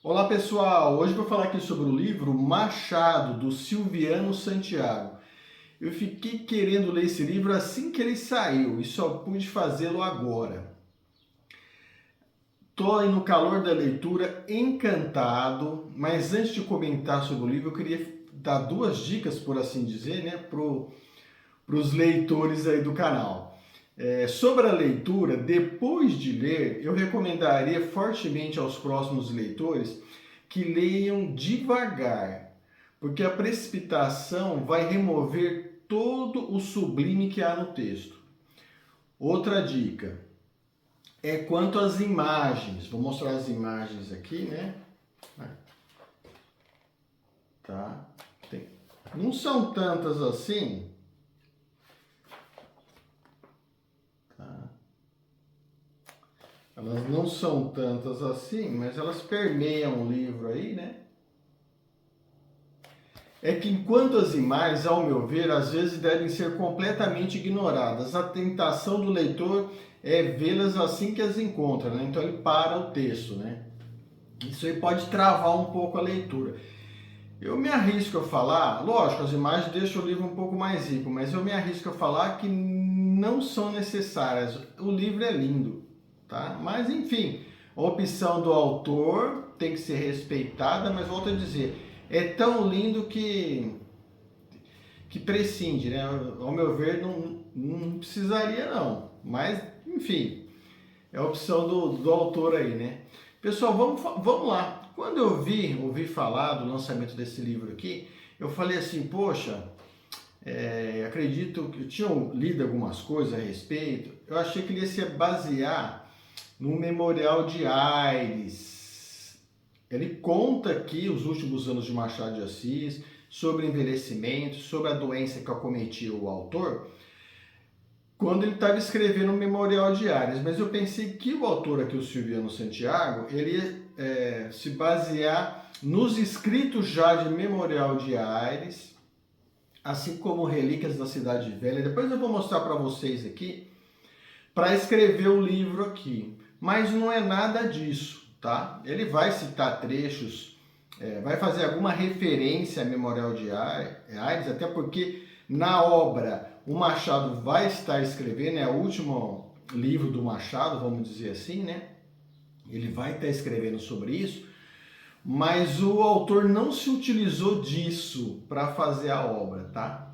Olá pessoal, hoje vou falar aqui sobre o livro Machado, do Silviano Santiago. Eu fiquei querendo ler esse livro assim que ele saiu e só pude fazê-lo agora. Estou aí no calor da leitura, encantado, mas antes de comentar sobre o livro, eu queria dar duas dicas, por assim dizer, né, para os leitores aí do canal. Sobre a leitura, depois de ler, eu recomendaria fortemente aos próximos leitores que leiam devagar, porque a precipitação vai remover todo o sublime que há no texto. Outra dica é quanto às imagens. Vou mostrar as imagens aqui, né? Tá. Não são tantas assim. Elas não são tantas assim, mas elas permeiam o livro aí, né? É que enquanto as imagens, ao meu ver, às vezes devem ser completamente ignoradas, a tentação do leitor é vê-las assim que as encontra, né? Então ele para o texto, né? Isso aí pode travar um pouco a leitura. Eu me arrisco a falar, lógico, as imagens deixam o livro um pouco mais rico, mas eu me arrisco a falar que não são necessárias. O livro é lindo, tá? Mas enfim, a opção do autor tem que ser respeitada, mas volto a dizer, é tão lindo que prescinde, né? Ao meu ver, não precisaria não, mas enfim, é a opção do autor aí, né? Pessoal, vamos lá. Quando eu ouvi falar do lançamento desse livro aqui, eu falei assim, poxa, acredito que eu tinha lido algumas coisas a respeito, eu achei que ele ia se basear no Memorial de Aires. Ele conta aqui os últimos anos de Machado de Assis, sobre envelhecimento, sobre a doença que acometia o autor, quando ele estava escrevendo o Memorial de Aires. Mas eu pensei que o autor aqui, o Silviano Santiago, ele ia se basear nos escritos já de Memorial de Aires, assim como Relíquias da Cidade Velha. Depois eu vou mostrar para vocês aqui, para escrever o livro aqui. Mas não é nada disso, tá? Ele vai citar trechos, vai fazer alguma referência a Memorial de Aires, até porque na obra o Machado vai estar escrevendo, é o último livro do Machado, vamos dizer assim, né? Ele vai estar escrevendo sobre isso, mas o autor não se utilizou disso para fazer a obra, tá?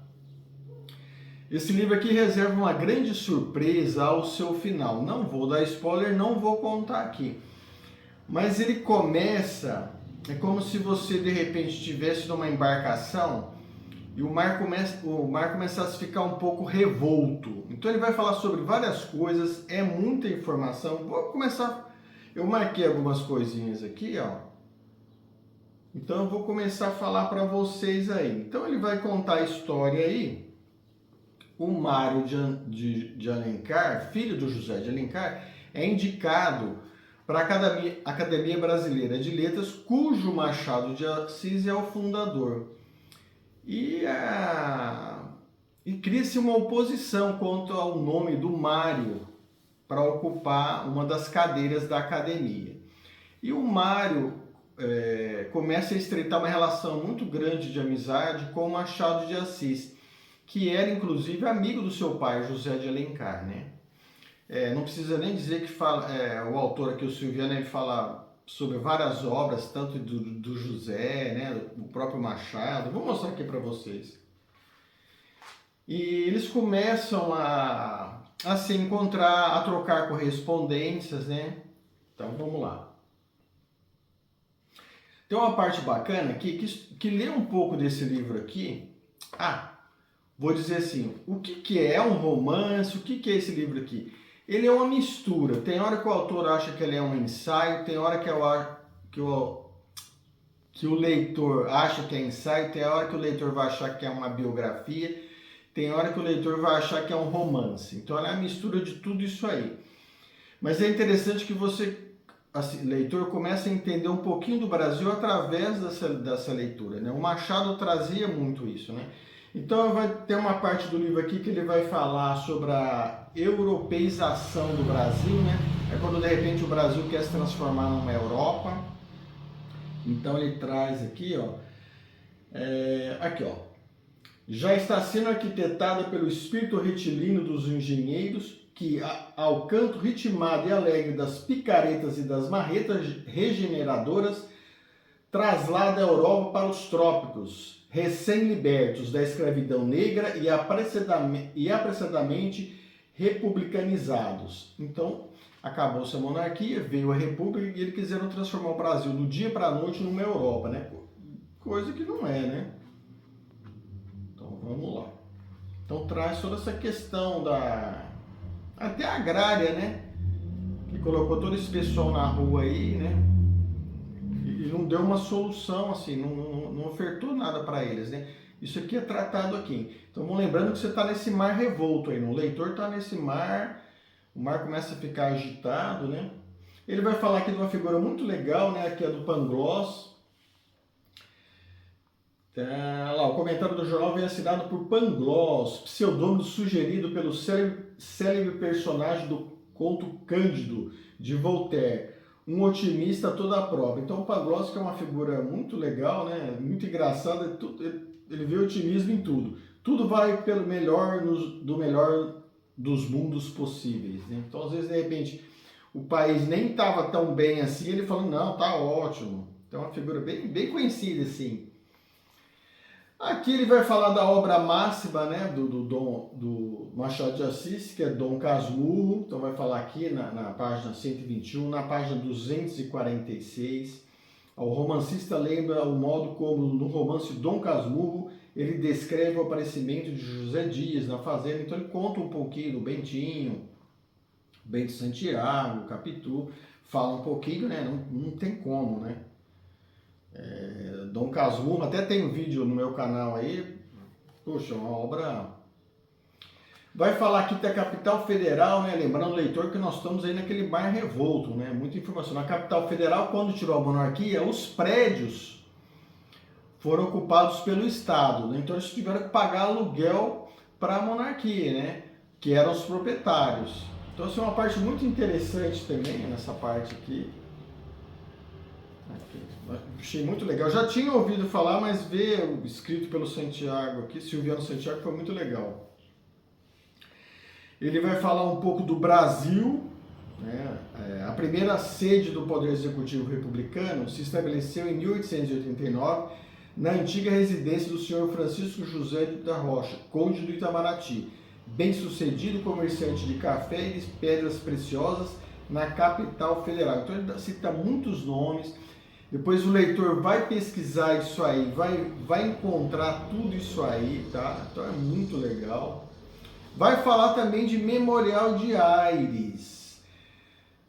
Esse livro aqui reserva uma grande surpresa ao seu final. Não vou dar spoiler, não vou contar aqui. Mas ele começa, é como se você de repente estivesse numa embarcação e o mar começasse a ficar um pouco revolto. Então ele vai falar sobre várias coisas, é muita informação. Vou começar, eu marquei algumas coisinhas aqui, ó. Então eu vou começar a falar para vocês aí. Então ele vai contar a história aí. O Mário de Alencar, filho do José de Alencar, é indicado para a Academia Brasileira de Letras, cujo Machado de Assis é o fundador. E cria-se uma oposição quanto ao nome do Mário para ocupar uma das cadeiras da academia. E o Mário começa a estreitar uma relação muito grande de amizade com o Machado de Assis, que era inclusive amigo do seu pai, José de Alencar, né? Não precisa nem dizer que o autor aqui, o Silviano, ele fala sobre várias obras, tanto do José, né, o próprio Machado. Vou mostrar aqui para vocês. E eles começam a se encontrar, a trocar correspondências, né? Então vamos lá. Tem uma parte bacana aqui que lê um pouco desse livro aqui. Vou dizer assim, o que é um romance, o que é esse livro aqui? Ele é uma mistura. Tem hora que o autor acha que ele é um ensaio, tem hora que o leitor acha que é ensaio, tem hora que o leitor vai achar que é uma biografia, tem hora que o leitor vai achar que é um romance. Então ela é a mistura de tudo isso aí. Mas é interessante que você, assim, leitor, comece a entender um pouquinho do Brasil através dessa leitura, né? O Machado trazia muito isso, né? Então vai ter uma parte do livro aqui que ele vai falar sobre a europeização do Brasil, né? É quando de repente o Brasil quer se transformar numa Europa. Então ele traz aqui, ó, aqui, ó. Já está sendo arquitetada pelo espírito retilíneo dos engenheiros, que, ao canto ritmado e alegre das picaretas e das marretas regeneradoras, traslada a Europa para os trópicos, recém-libertos da escravidão negra e apressadamente republicanizados. Então, acabou-se a monarquia, veio a república e eles quiseram transformar o Brasil do dia para a noite numa Europa, né? Coisa que não é, né? Então, vamos lá. Então, traz toda essa questão até agrária, né? Que colocou todo esse pessoal na rua aí, né? E não deu uma solução, assim, não ofertou nada para eles, né? Isso aqui é tratado aqui. Então, vamos lembrando que você está nesse mar revolto aí, o leitor está nesse mar, o mar começa a ficar agitado, né? Ele vai falar aqui de uma figura muito legal, né? Aqui é do Pangloss. Tá lá, o comentário do jornal vem assinado por Pangloss, pseudônimo sugerido pelo célebre personagem do conto Cândido, de Voltaire, um otimista a toda a prova. Então o Pangloss, que é uma figura muito legal, né? Muito engraçada, ele vê otimismo em tudo. Tudo vai pelo melhor, do melhor dos mundos possíveis, né? Então às vezes, de repente, o país nem estava tão bem assim, ele falando, não, tá ótimo. Então é uma figura bem conhecida, assim. Aqui ele vai falar da obra máxima, né, do Machado de Assis, que é Dom Casmurro. Então vai falar aqui na página 121, na página 246. O romancista lembra o modo como no romance Dom Casmurro ele descreve o aparecimento de José Dias na fazenda. Então ele conta um pouquinho do Bentinho, Bento Santiago, Capitu, fala um pouquinho, né, não tem como, né. Dom Casmurro, até tem um vídeo no meu canal aí, poxa, uma obra. Vai falar aqui da capital federal, né? Lembrando o leitor que nós estamos aí naquele mar revolto, né? Muita informação. Na capital federal, quando tirou a monarquia, os prédios foram ocupados pelo Estado, né? Então eles tiveram que pagar aluguel para a monarquia, né? Que eram os proprietários. Então essa é uma parte muito interessante também, nessa parte aqui. Achei muito legal. Já tinha ouvido falar, mas ver o escrito pelo Santiago aqui, Silviano Santiago, foi muito legal. Ele vai falar um pouco do Brasil, né? A primeira sede do Poder Executivo Republicano se estabeleceu em 1889 na antiga residência do senhor Francisco José da Rocha, conde do Itamaraty, bem-sucedido comerciante de café e de pedras preciosas na capital federal. Então ele cita muitos nomes. Depois o leitor vai pesquisar isso aí, vai encontrar tudo isso aí, tá? Então é muito legal. Vai falar também de Memorial de Aires.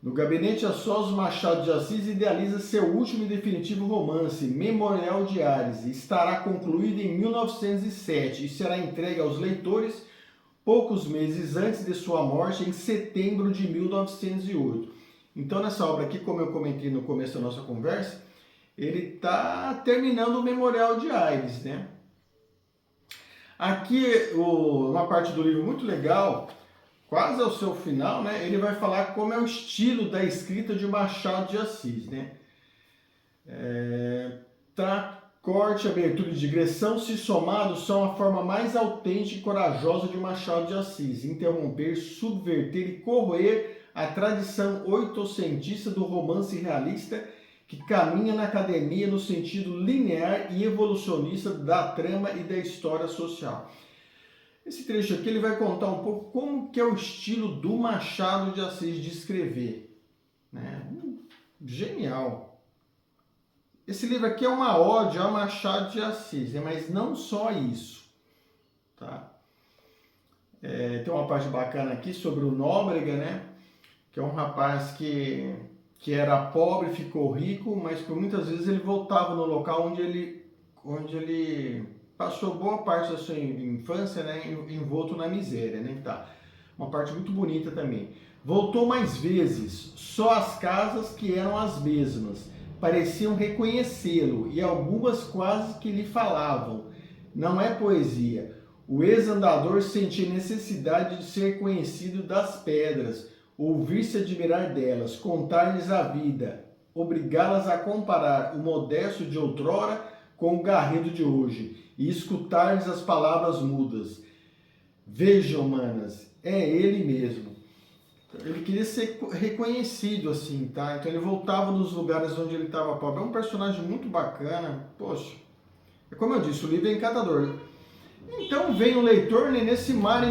No gabinete a sós, Machado de Assis idealiza seu último e definitivo romance, Memorial de Aires. Estará concluído em 1907 e será entregue aos leitores poucos meses antes de sua morte, em setembro de 1908. Então nessa obra aqui, como eu comentei no começo da nossa conversa, ele está terminando o Memorial de Aires, né? Aqui, uma parte do livro muito legal, quase ao seu final, né? Ele vai falar como é o estilo da escrita de Machado de Assis, né? Corte, abertura e digressão, se somados, são a forma mais autêntica e corajosa de Machado de Assis. Interromper, subverter e corroer a tradição oitocentista do romance realista que caminha na academia no sentido linear e evolucionista da trama e da história social. Esse trecho aqui ele vai contar um pouco como que é o estilo do Machado de Assis de escrever, né? Genial. Esse livro aqui é uma ode ao Machado de Assis, né? Mas não só isso, tá? Tem uma parte bacana aqui sobre o Nóbrega, né? Que é um rapaz que era pobre, ficou rico, mas por muitas vezes ele voltava no local onde ele passou boa parte da sua infância, né, envolto na miséria, né, tá? Uma parte muito bonita também. Voltou mais vezes, só as casas que eram as mesmas, pareciam reconhecê-lo, e algumas quase que lhe falavam. Não é poesia. O ex-andador sentia necessidade de ser conhecido das pedras, ouvir-se admirar delas, contar-lhes a vida, obrigá-las a comparar o Modesto de outrora com o Garrido de hoje e escutar-lhes as palavras mudas. Vejam, manas, é ele mesmo. Ele queria ser reconhecido assim, tá? Então ele voltava nos lugares onde ele estava pobre. É um personagem muito bacana. Poxa, é como eu disse, o livro é encantador. Então vem o leitor, né, nesse mar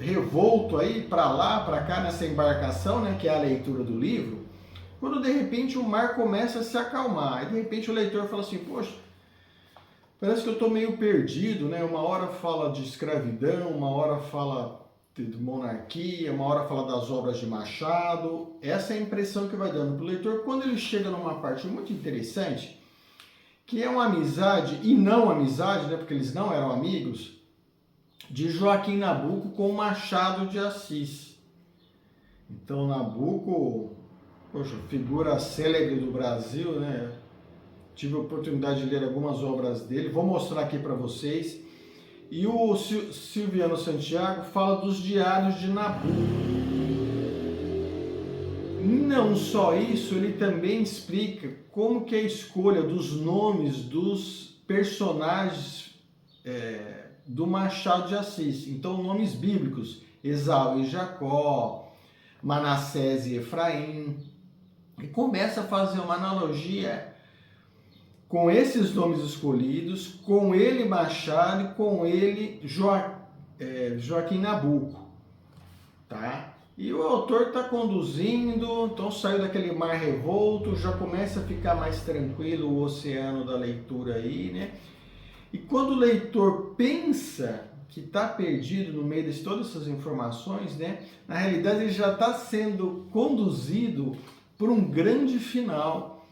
revolto aí, para lá, para cá, nessa embarcação, né, que é a leitura do livro, quando de repente o mar começa a se acalmar. E de repente o leitor fala assim, poxa, parece que eu estou meio perdido, né? Uma hora fala de escravidão, uma hora fala de monarquia, uma hora fala das obras de Machado. Essa é a impressão que vai dando para o leitor quando ele chega numa parte muito interessante, que é uma amizade, e não amizade, né? Porque eles não eram amigos, de Joaquim Nabuco com Machado de Assis. Então Nabuco, poxa, figura célebre do Brasil, né? Tive a oportunidade de ler algumas obras dele, vou mostrar aqui para vocês. E o Silviano Santiago fala dos diários de Nabuco. Não só isso, ele também explica como que é a escolha dos nomes dos personagens do Machado de Assis. Então, nomes bíblicos, Esaú e Jacó, Manassés e Efraim. E começa a fazer uma analogia com esses nomes escolhidos, com ele Machado e com ele Joaquim Nabuco, tá? E o autor está conduzindo, então saiu daquele mar revolto, já começa a ficar mais tranquilo o oceano da leitura aí, né? E quando o leitor pensa que está perdido no meio de todas essas informações, né? Na realidade ele já está sendo conduzido por um grande final,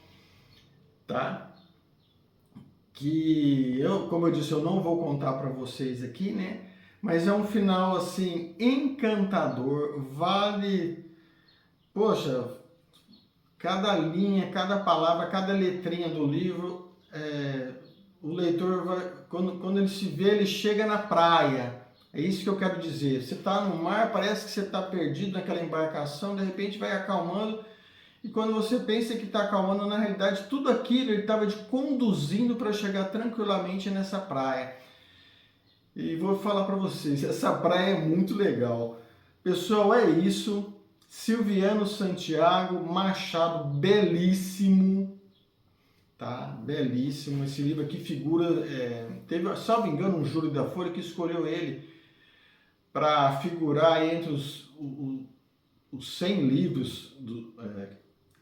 tá? Que eu, como eu disse, eu não vou contar para vocês aqui, né? Mas é um final assim encantador, vale, poxa, cada linha, cada palavra, cada letrinha do livro, o leitor vai, quando ele se vê, ele chega na praia. É isso que eu quero dizer. Você está no mar, parece que você está perdido naquela embarcação, de repente vai acalmando. E quando você pensa que está acalmando, na realidade, tudo aquilo ele estava te conduzindo para chegar tranquilamente nessa praia. E vou falar para vocês, essa praia é muito legal. Pessoal, é isso. Silviano Santiago, Machado, belíssimo. Tá? Belíssimo. Esse livro aqui figura... teve, salvo engano, um júri da Folha que escolheu ele para figurar entre os 100 livros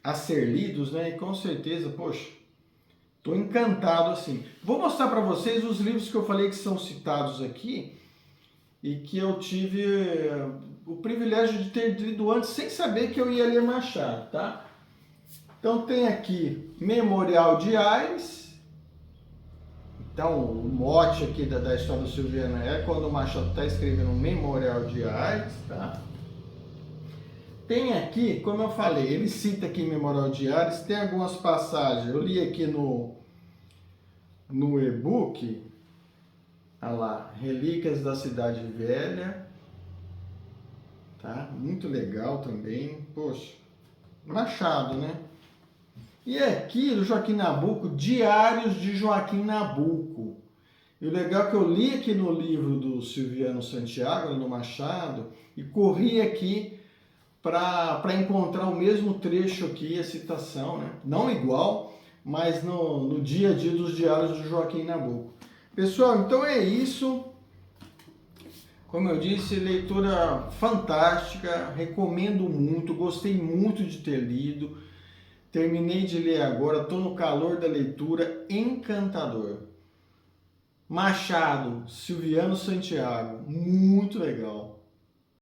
a ser lidos, né? E com certeza, poxa, estou encantado assim. Vou mostrar para vocês os livros que eu falei que são citados aqui e que eu tive o privilégio de ter lido antes sem saber que eu ia ler Machado, tá? Então tem aqui Memorial de Aires. Então o mote aqui da história do Silviano é quando o Machado está escrevendo Memorial de Aires, tá? Tem aqui, como eu falei, ele cita aqui em Memorial de Aires, tem algumas passagens, eu li aqui no e-book, olha lá, Relíquias da Cidade Velha, tá? Muito legal também, poxa, Machado, né? E aqui do Joaquim Nabuco, Diários de Joaquim Nabuco. E o legal é que eu li aqui no livro do Silviano Santiago, no Machado, e corri aqui para encontrar o mesmo trecho aqui, a citação, né? Não igual, mas no dia a dia dos diários do Joaquim Nabuco. Pessoal, então é isso. Como eu disse, leitura fantástica, recomendo muito, gostei muito de ter lido. Terminei de ler agora, estou no calor da leitura, encantador. Machado, Silviano Santiago, muito legal.